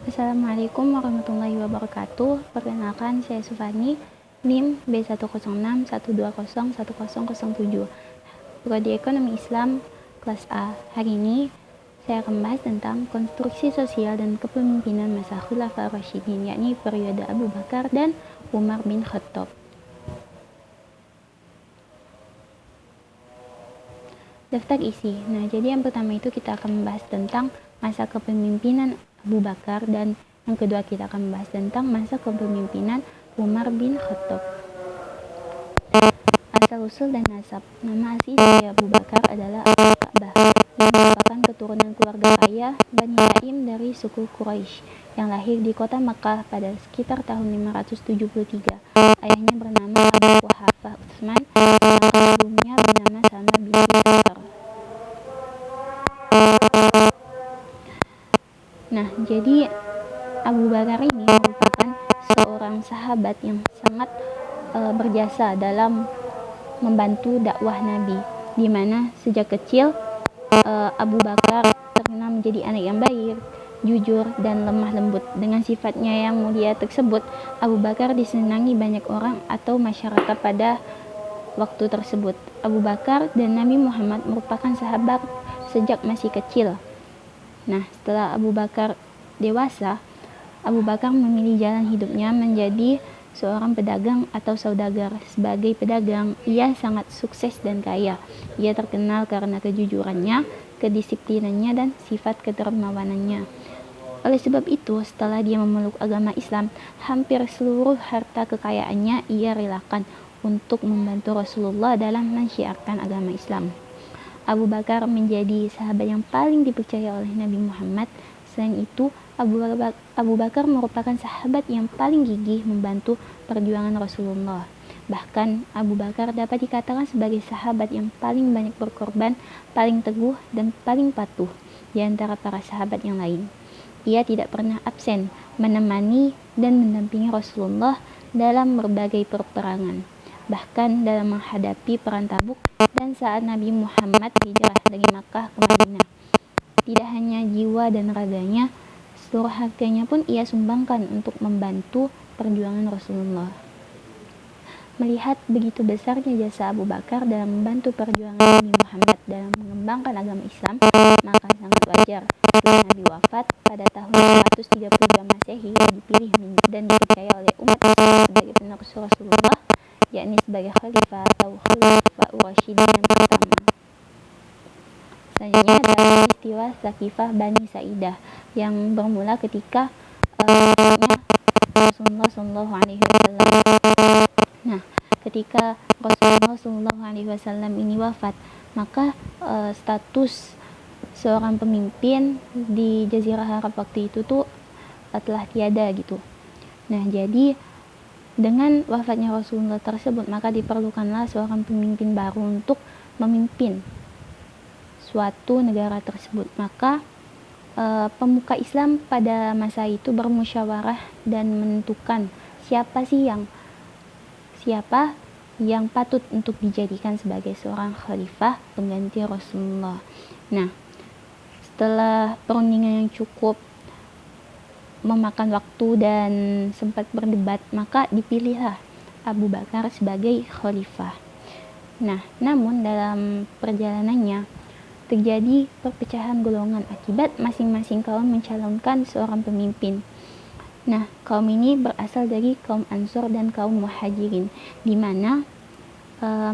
Assalamualaikum warahmatullahi wabarakatuh. Perkenalkan, saya Sufani, NIM B10612010007, Prodi Ekonomi Islam, kelas A. Hari ini, saya akan membahas tentang konstruksi sosial dan kepemimpinan masa Khulafaur Rasyidin, yakni periode Abu Bakar dan Umar bin Khattab. Daftar isi. Nah, jadi yang pertama itu kita akan membahas tentang masa kepemimpinan Abu Bakar, dan yang kedua kita akan membahas tentang masa kepemimpinan Umar bin Khattab. Asal-usul dan nasab. Nama asli dari Abu Bakar adalah Abu Ka'bah, yang merupakan keturunan keluarga kaya Bani Taim dari suku Quraisy, yang lahir di kota Makkah pada sekitar tahun 573. Ayahnya bernama Abu Quhafah Utsman, sedangkan ibunya bernama Salma binti Bakar. Nah, jadi Abu Bakar ini merupakan seorang sahabat yang sangat berjasa dalam membantu dakwah Nabi, di mana sejak kecil Abu Bakar terkenal menjadi anak yang baik, jujur, dan lemah lembut. Dengan sifatnya yang mulia tersebut, Abu Bakar disenangi banyak orang atau masyarakat pada waktu tersebut. Abu Bakar dan Nabi Muhammad merupakan sahabat sejak masih kecil. Nah, setelah Abu Bakar dewasa, Abu Bakar memilih jalan hidupnya menjadi seorang pedagang atau saudagar. Sebagai pedagang, ia sangat sukses dan kaya. Ia terkenal karena kejujurannya, kedisiplinannya, dan sifat kedermawanannya. Oleh sebab itu, setelah dia memeluk agama Islam, hampir seluruh harta kekayaannya ia relakan untuk membantu Rasulullah dalam mensyiarkan agama Islam. Abu Bakar menjadi sahabat yang paling dipercaya oleh Nabi Muhammad. Selain itu, Abu Bakar merupakan sahabat yang paling gigih membantu perjuangan Rasulullah. Bahkan Abu Bakar dapat dikatakan sebagai sahabat yang paling banyak berkorban, paling teguh, dan paling patuh di antara para sahabat yang lain. Ia tidak pernah absen menemani dan mendampingi Rasulullah dalam berbagai peperangan, bahkan dalam menghadapi perang Tabuk dan saat Nabi Muhammad hijrah dari Makkah ke Madinah. Tidak hanya jiwa dan raganya, seluruh hartanya pun ia sumbangkan untuk membantu perjuangan Rasulullah. Melihat begitu besarnya jasa Abu Bakar dalam membantu perjuangan Nabi Muhammad dalam mengembangkan agama Islam, maka sangat wajar setelah Nabi wafat pada tahun 132 Masehi dipilih dan dipercaya oleh umat Islam sebagai penerus Rasulullah, yakni sebagai khalifah atau Khulafaur Rasyidin yang pertama. Selanjutnya adalah peristiwa Saqifah Bani Sa'idah yang bermula ketika Rasulullah SAW. Nah, ketika Rasulullah SAW ini wafat, maka status seorang pemimpin di Jazirah Arab waktu itu tuh telah tiada gitu. Nah, jadi dengan wafatnya Rasulullah tersebut, maka diperlukanlah seorang pemimpin baru untuk memimpin suatu negara tersebut. Maka pemuka Islam pada masa itu bermusyawarah dan menentukan siapa yang patut untuk dijadikan sebagai seorang khalifah pengganti Rasulullah. Nah, setelah perundingan yang cukup memakan waktu dan sempat berdebat, maka dipilihlah Abu Bakar sebagai khalifah. Nah, namun dalam perjalanannya terjadi perpecahan golongan akibat masing-masing kaum mencalonkan seorang pemimpin. Nah, kaum ini berasal dari kaum Ansor dan kaum Muhajirin, di mana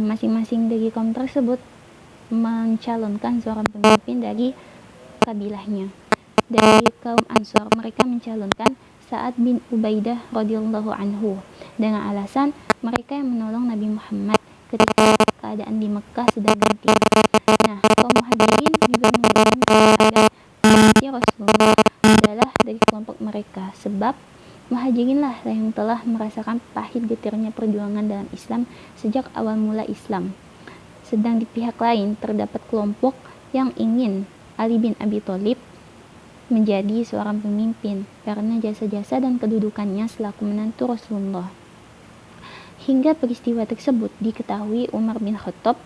masing-masing dari kaum tersebut mencalonkan seorang pemimpin dari kabilahnya. Dari kaum Ansor, mereka mencalonkan Sa'ad bin Ubaidah radhiyallahu anhu dengan alasan mereka yang menolong Nabi Muhammad ketika keadaan di Mekah sedang genting. Nah, kaum Muhajirin juga menginginkan agar pengganti Rasulullah adalah dari kelompok mereka, sebab Muhajirinlah yang telah merasakan pahit getirnya perjuangan dalam Islam sejak awal mula Islam. Sedang di pihak lain terdapat kelompok yang ingin Ali bin Abi Thalib menjadi seorang pemimpin karena jasa-jasa dan kedudukannya selaku menantu Rasulullah. Hingga peristiwa tersebut diketahui Umar bin Khattab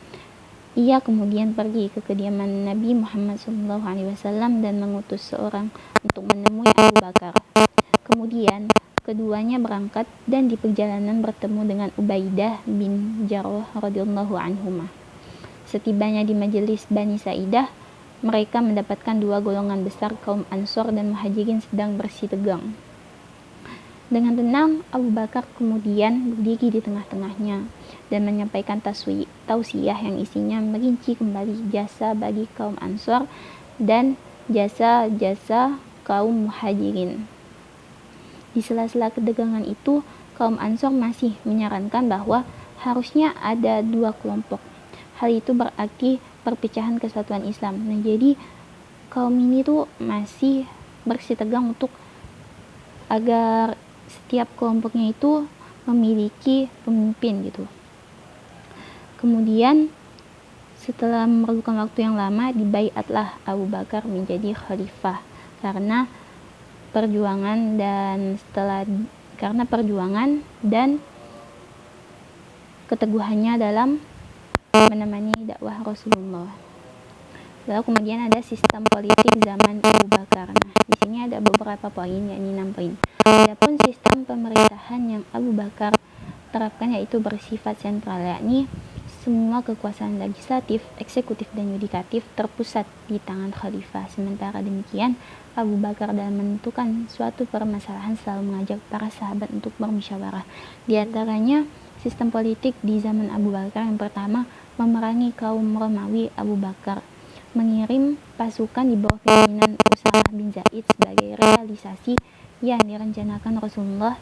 Ia kemudian pergi ke kediaman Nabi Muhammad SAW dan mengutus seorang untuk menemui Abu Bakar. Kemudian keduanya berangkat dan di perjalanan bertemu dengan Ubaidah bin Jarrah radhiyallahu anhuma. Setibanya di majelis Bani Sa'idah, mereka mendapatkan dua golongan besar kaum Ansor dan Muhajirin sedang bersih tegang. Dengan tenang, Abu Bakar kemudian berdiri di tengah-tengahnya dan menyampaikan tausiah yang isinya merinci kembali jasa bagi kaum Ansor dan jasa-jasa kaum Muhajirin. Di sela-sela ketegangan itu, kaum Ansor masih menyarankan bahwa harusnya ada dua kelompok. Hal itu berarti perpecahan kesatuan Islam. Nah, jadi kaum ini tuh masih bersitegang untuk agar setiap kelompoknya itu memiliki pemimpin gitu. Kemudian setelah memerlukan waktu yang lama, dibaiatlah Abu Bakar menjadi khalifah karena perjuangan dan keteguhannya dalam menemani dakwah Rasulullah. Lalu kemudian ada sistem politik zaman Abu Bakar. Nah, di sini ada beberapa poin, yakni 6 poin. Adapun sistem pemerintahan yang Abu Bakar terapkan yaitu bersifat sentral, yakni semua kekuasaan legislatif, eksekutif, dan yudikatif terpusat di tangan khalifah. Sementara demikian, Abu Bakar dalam menentukan suatu permasalahan selalu mengajak para sahabat untuk bermusyawarah. Di antaranya, sistem politik di zaman Abu Bakar yang pertama, memerangi kaum Romawi. Abu Bakar mengirim pasukan di bawah pimpinan Usamah bin Zaid sebagai realisasi yang direncanakan Rasulullah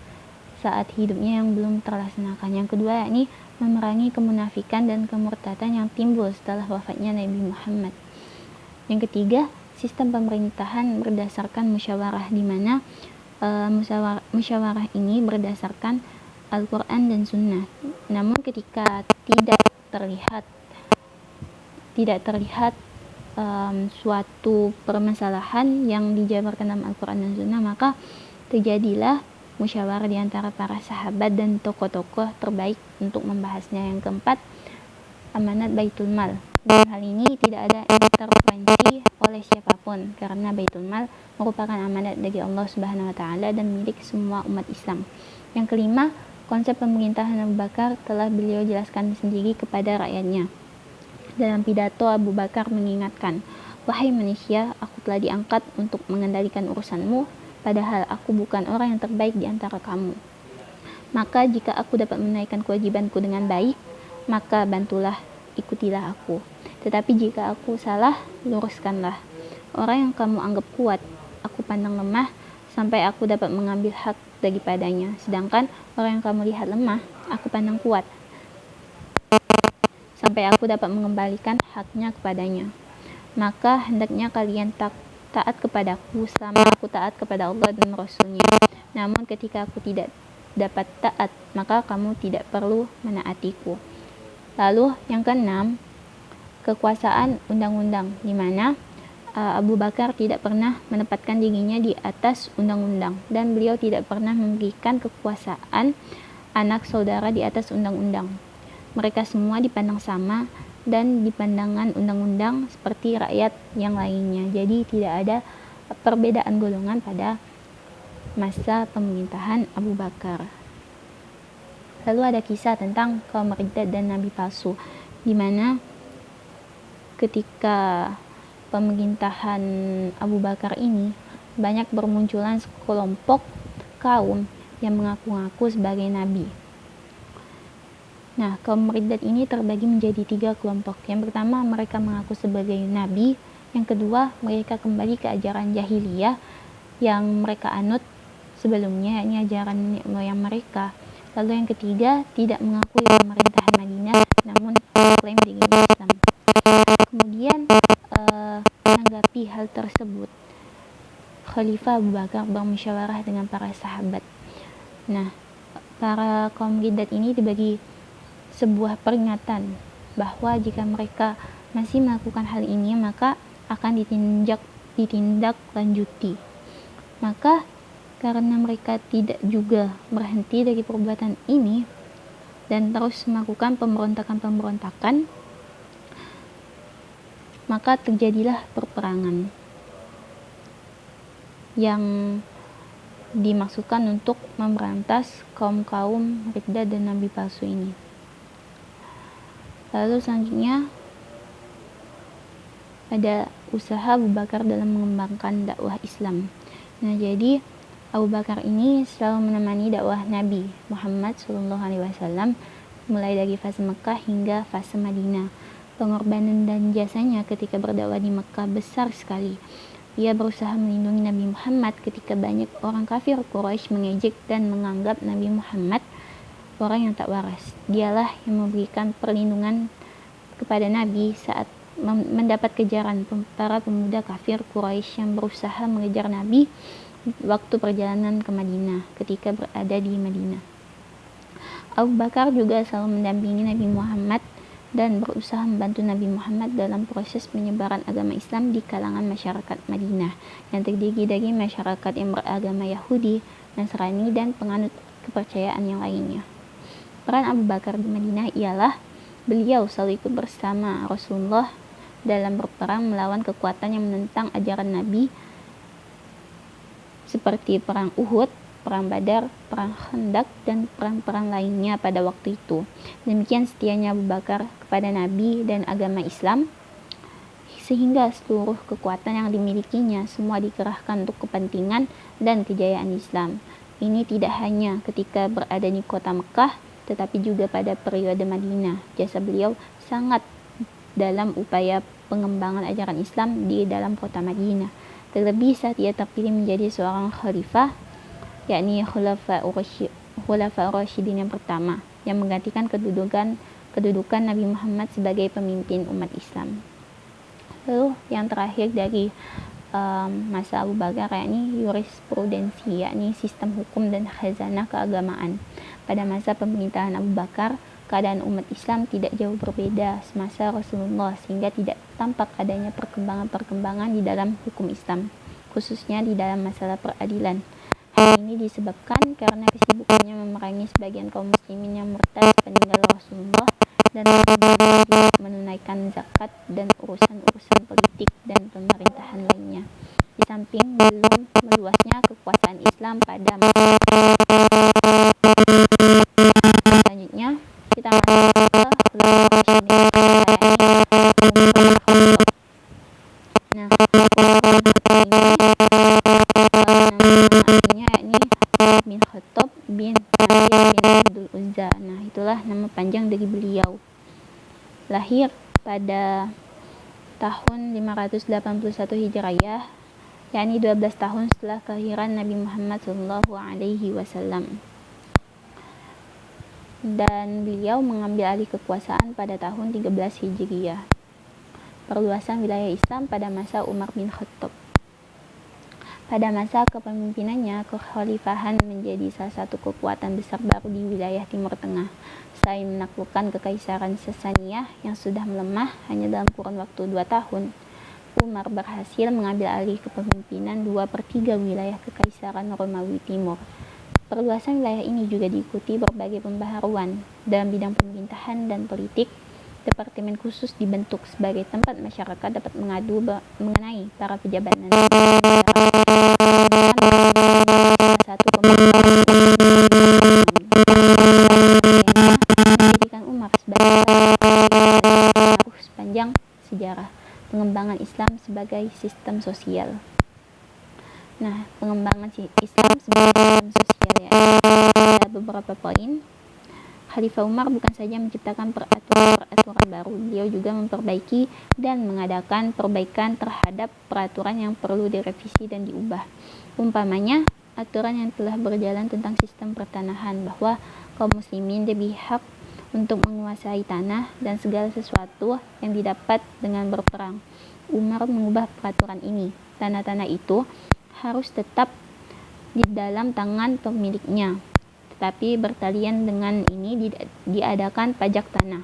saat hidupnya yang belum terlaksanakan. Yang kedua, yakni memerangi kemunafikan dan kemurtadan yang timbul setelah wafatnya Nabi Muhammad. Yang ketiga, sistem pemerintahan berdasarkan musyawarah, di mana musyawarah ini berdasarkan Al-Quran dan Sunnah. Namun ketika tidak terlihat suatu permasalahan yang dijabarkan dalam Al-Quran dan Sunnah, maka terjadilah musyawarah di antara para sahabat dan tokoh-tokoh terbaik untuk membahasnya. Yang keempat, amanat Baitul Mal. Dalam hal ini tidak ada intervensi oleh siapapun karena Baitul Mal merupakan amanat dari Allah Subhanahu wa taala dan milik semua umat Islam. Yang kelima, konsep pemerintahan Abu Bakar telah beliau jelaskan sendiri kepada rakyatnya. Dalam pidato, Abu Bakar mengingatkan, "Wahai manusia, aku telah diangkat untuk mengendalikan urusanmu, padahal aku bukan orang yang terbaik di antara kamu. Maka jika aku dapat menaikkan kewajibanku dengan baik, maka bantulah, ikutilah aku. Tetapi jika aku salah, luruskanlah. Orang yang kamu anggap kuat, aku pandang lemah, sampai aku dapat mengambil hak daripadanya. Sedangkan orang yang kamu lihat lemah, aku pandang kuat, sampai aku dapat mengembalikan haknya kepadanya. Maka hendaknya kalian taat kepadaku selama aku taat kepada Allah dan Rasulnya. Namun ketika aku tidak dapat taat, maka kamu tidak perlu menaatiku." Lalu yang keenam, kekuasaan undang-undang, di mana Abu Bakar tidak pernah menempatkan dirinya di atas undang-undang dan beliau tidak pernah memberikan kekuasaan anak saudara di atas undang-undang. Mereka semua dipandang sama dan dipandangan undang-undang seperti rakyat yang lainnya. Jadi tidak ada perbedaan golongan pada masa pemerintahan Abu Bakar. Lalu ada kisah tentang kaum Riddad dan Nabi palsu, di mana ketika pemerintahan Abu Bakar ini banyak bermunculan sekelompok kaum yang mengaku-ngaku sebagai nabi. Nah, kaum Riddad ini terbagi menjadi 3 kelompok. Yang pertama, mereka mengaku sebagai nabi. Yang kedua, mereka kembali ke ajaran jahiliyah yang mereka anut sebelumnya, yakni ajaran nenek moyang mereka. Lalu yang ketiga, tidak mengakui pemerintahan Madinah, namun mengklaim dirinya Islam. Kemudian menanggapi hal tersebut, Khalifah Abu Bakar bermusyawarah dengan para sahabat. Nah, para kaum Riddad ini dibagi sebuah peringatan bahwa jika mereka masih melakukan hal ini, maka akan ditindak lanjuti. Maka karena mereka tidak juga berhenti dari perbuatan ini dan terus melakukan pemberontakan, maka terjadilah perperangan yang dimaksudkan untuk memberantas kaum-kaum riddah dan nabi palsu ini. Lalu selanjutnya ada usaha Abu Bakar dalam mengembangkan dakwah Islam. Nah, jadi Abu Bakar ini selalu menemani dakwah Nabi Muhammad SAW mulai dari fase Mekah hingga fase Madinah. Pengorbanan dan jasanya ketika berdakwah di Mekah besar sekali. Ia berusaha melindungi Nabi Muhammad ketika banyak orang kafir Quraisy mengejek dan menganggap Nabi Muhammad orang yang tak waras. Dialah yang memberikan perlindungan kepada Nabi saat mendapat kejaran para pemuda kafir Quraisy yang berusaha mengejar Nabi waktu perjalanan ke Madinah ketika berada di Madinah. Abu Bakar juga selalu mendampingi Nabi Muhammad dan berusaha membantu Nabi Muhammad dalam proses penyebaran agama Islam di kalangan masyarakat Madinah yang terdiri dari masyarakat yang beragama Yahudi, Nasrani, dan penganut kepercayaan yang lainnya. Peran Abu Bakar di Madinah ialah beliau selalu ikut bersama Rasulullah dalam berperang melawan kekuatan yang menentang ajaran Nabi seperti perang Uhud, perang Badar, perang Khandaq, dan perang-perang lainnya pada waktu itu. Demikian setianya Abu Bakar kepada Nabi dan agama Islam, sehingga seluruh kekuatan yang dimilikinya semua dikerahkan untuk kepentingan dan kejayaan Islam. Ini tidak hanya ketika berada di kota Mekah, tetapi juga pada periode Madinah. Jasa beliau sangat dalam upaya pengembangan ajaran Islam di dalam kota Madinah. Terlebih saat ia terpilih menjadi seorang khalifah, yakni Khulafaur Rasyidin yang pertama, yang menggantikan kedudukan Nabi Muhammad sebagai pemimpin umat Islam. Lalu yang terakhir dari masa Abu Bakar yakni jurisprudensi, yakni sistem hukum dan khazanah keagamaan. Pada masa pemerintahan Abu Bakar, keadaan umat Islam tidak jauh berbeda semasa Rasulullah, sehingga tidak tampak adanya perkembangan-perkembangan di dalam hukum Islam, khususnya di dalam masalah peradilan. Hal ini disebabkan karena kesibukannya memerangi sebagian kaum muslimin yang murtad peninggal Rasulullah dan tidak menunaikan zakat dan urusan-urusan politik dan pemerintahan lainnya. Di samping belum meluasnya kekuasaan Islam pada masa selanjutnya, kita masuk ke bin Khattab bin Nasir bin Abdul Uzza. Nah, itulah nama panjang dari beliau. Lahir pada tahun 581 Hijriah, yakni 12 tahun setelah kelahiran Nabi Muhammad SAW. Dan beliau mengambil alih kekuasaan pada tahun 13 Hijriah. Perluasan wilayah Islam pada masa Umar bin Khattab. Pada masa kepemimpinannya, kekhalifahan menjadi salah satu kekuatan besar baru di wilayah Timur Tengah. Selain menaklukkan kekaisaran Sasaniyah yang sudah melemah hanya dalam kurun waktu 2 tahun, Umar berhasil mengambil alih kepemimpinan 2/3 wilayah kekaisaran Romawi Timur. Perluasan wilayah ini juga diikuti berbagai pembaharuan dalam bidang pemerintahan dan politik. Departemen khusus dibentuk sebagai tempat masyarakat dapat mengadu mengenai para pejabat negara. Salah satu pendidikan Umar sebagai pengaruh sepanjang sejarah pengembangan Islam sebagai sistem sosial. Nah, pengembangan Islam sebagai sistem sosial ya, ada beberapa poin. Khalifah Umar bukan saja menciptakan peraturan baru, beliau juga memperbaiki dan mengadakan perbaikan terhadap peraturan yang perlu direvisi dan diubah. Umpamanya, aturan yang telah berjalan tentang sistem pertanahan, bahwa kaum muslimin diberi hak untuk menguasai tanah dan segala sesuatu yang didapat dengan berperang. Umar mengubah peraturan ini. Tanah-tanah itu harus tetap di dalam tangan pemiliknya, tetapi bertalian dengan ini diadakan pajak tanah.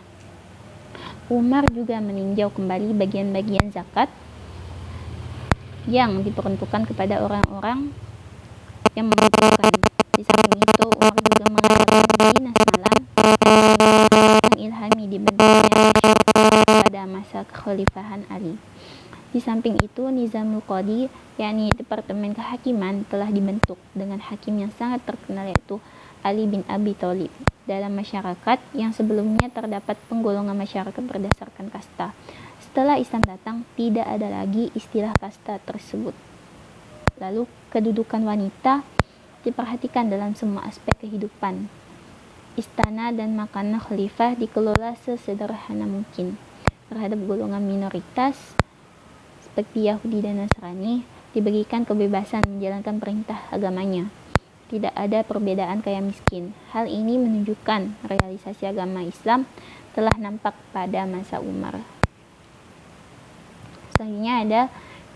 Umar juga meninjau kembali bagian-bagian zakat yang diperuntukkan kepada orang-orang yang membutuhkan. Di samping itu, Umar juga mengadakan dinas malam yang ilhami dibentuknya masyarakat pada masa masa kekhalifahan Ali. Di samping itu, Nizamul Qadi, yakni Departemen Kehakiman, telah dibentuk dengan hakim yang sangat terkenal yaitu Ali bin Abi Thalib. Dalam masyarakat yang sebelumnya terdapat penggolongan masyarakat berdasarkan kasta. Setelah Islam datang, tidak ada lagi istilah kasta tersebut. Lalu, kedudukan wanita diperhatikan dalam semua aspek kehidupan. Istana dan makanan khalifah dikelola sesederhana mungkin. Terhadap golongan minoritas seperti Yahudi dan Nasrani, diberikan kebebasan menjalankan perintah agamanya. Tidak ada perbedaan kaya miskin. Hal ini menunjukkan realisasi agama Islam telah nampak pada masa Umar. Selanjutnya ada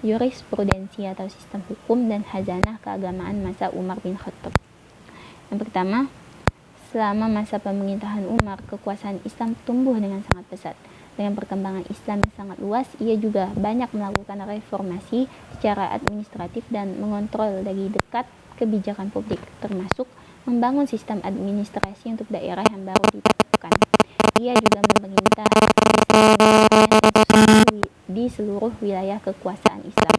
jurisprudensi atau sistem hukum dan khazanah keagamaan masa Umar bin Khattab. Yang pertama, selama masa pemerintahan Umar, kekuasaan Islam tumbuh dengan sangat pesat. Dengan perkembangan Islam yang sangat luas, ia juga banyak melakukan reformasi secara administratif dan mengontrol dari dekat kebijakan publik, termasuk membangun sistem administrasi untuk daerah yang baru ditetapkan. Ia juga memerintah di seluruh wilayah kekuasaan Islam.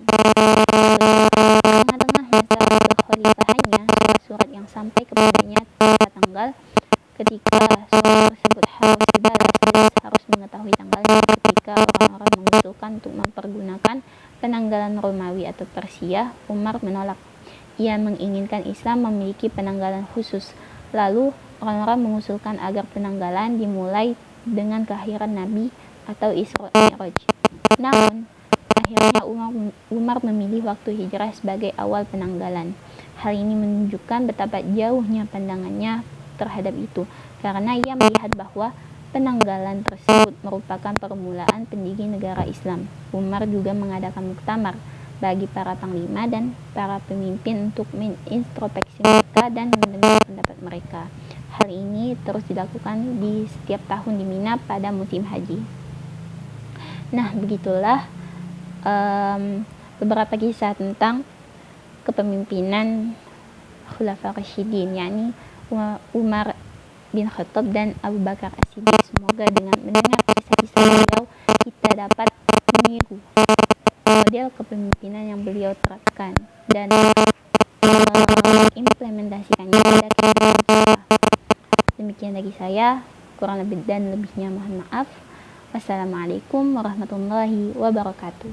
Tengah-tengah masa kekhalifahannya, surat yang sampai kepadanya tanpa tanggal ketika surat tersebut harus dibalas, harus mengetahui tanggalnya. Ketika orang-orang mengusulkan untuk mempergunakan penanggalan Romawi atau Persia, Umar menolak. Ia menginginkan Islam memiliki penanggalan khusus. Lalu orang-orang mengusulkan agar penanggalan dimulai dengan kelahiran Nabi atau Isra Mi'raj. Namun, akhirnya Umar memilih waktu hijrah sebagai awal penanggalan. Hal ini menunjukkan betapa jauhnya pandangannya terhadap itu, karena ia melihat bahwa penanggalan tersebut merupakan permulaan pendiri negara Islam. Umar juga mengadakan muktamar bagi para panglima dan para pemimpin untuk mengintrospeksi mereka dan mendengar pendapat mereka. Hal ini terus dilakukan di setiap tahun di Mina pada musim haji. Nah, begitulah beberapa kisah tentang kepemimpinan Khulafaur Rasyidin, yakni Umar bin Khattab dan Abu Bakar As-Siddiq. Semoga dengan mendengar kisah-kisah beliau kita dapat meniru model kepemimpinan yang beliau terapkan dan implementasikannya pada kehidupan kita. Demikian dari saya, kurang lebih dan lebihnya mohon maaf. Wassalamualaikum warahmatullahi wabarakatuh.